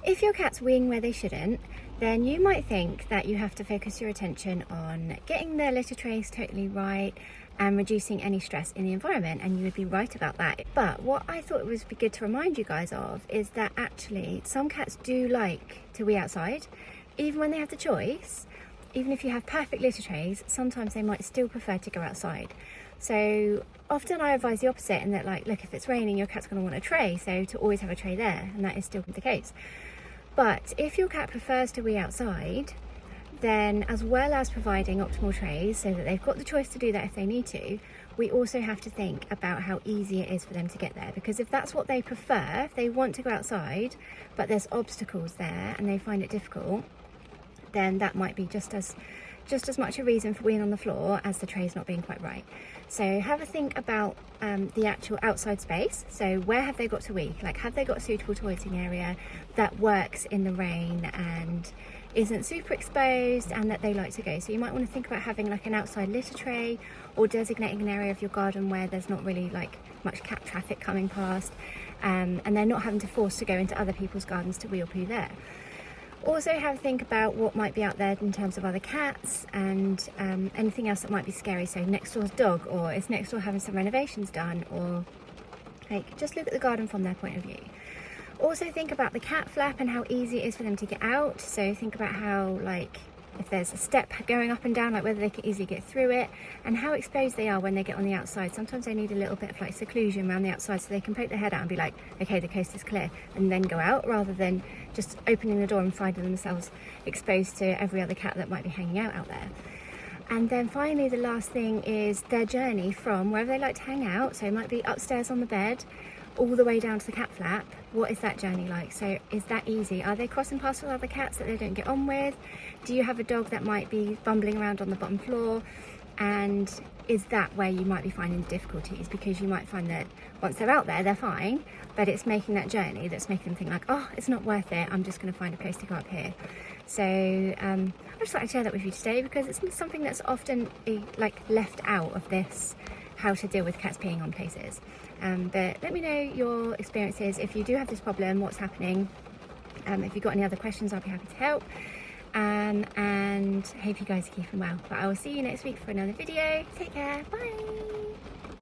If your cat's weeing where they shouldn't, then you might think that you have to focus your attention on getting their litter trays totally right and reducing any stress in the environment, and you would be right about that. But what I thought would be good to remind you guys of is that actually some cats do like to wee outside, even when they have the choice. Even if you have perfect litter trays, sometimes they might still prefer to go outside. So often I advise the opposite, in that, like, look, if it's raining, your cat's going to want a tray, so to always have a tray there, and that is still the case. But if your cat prefers to wee outside, then as well as providing optimal trays so that they've got the choice to do that if they need to, we also have to think about how easy it is for them to get there. Because if that's what they prefer, if they want to go outside, but there's obstacles there and they find it difficult, then that might be just as much a reason for weeing on the floor as the trays not being quite right. So have a think about the actual outside space. So where have they got to wee? Like, have they got a suitable toileting area that works in the rain and isn't super exposed and that they like to go? So you might want to think about having like an outside litter tray, or designating an area of your garden where there's not really like much cat traffic coming past, and they're not having to force to go into other people's gardens to wee or poo there. Also have a think about what might be out there in terms of other cats and anything else that might be scary. So next door's dog, or is next door having some renovations done, or like just look at the garden from their point of view. Also think about the cat flap and how easy it is for them to get out. So think about how, like, if there's a step going up and down, like whether they can easily get through it, and how exposed they are when they get on the outside. Sometimes they need a little bit of like seclusion around the outside so they can poke their head out and be like, okay, the coast is clear, and then go out, rather than just opening the door and finding themselves exposed to every other cat that might be hanging out there. And then finally, the last thing is their journey from wherever they like to hang out. So it might be upstairs on the bed all the way down to the cat flap. What is that journey like? So is that easy? Are they crossing paths with other cats that they don't get on with? Do you have a dog that might be bumbling around on the bottom floor? And is that where you might be finding the difficulties? Because you might find that once they're out there, they're fine, but it's making that journey that's making them think like, oh, it's not worth it, I'm just going to find a place to go up here. So I just thought I'd share that with you today, because it's something that's often like left out of this, how to deal with cats peeing on places. But let me know your experiences. If you do have this problem, what's happening? If you've got any other questions, I'll be happy to help. And hope you guys are keeping well. But I will see you next week for another video. Take care. Bye.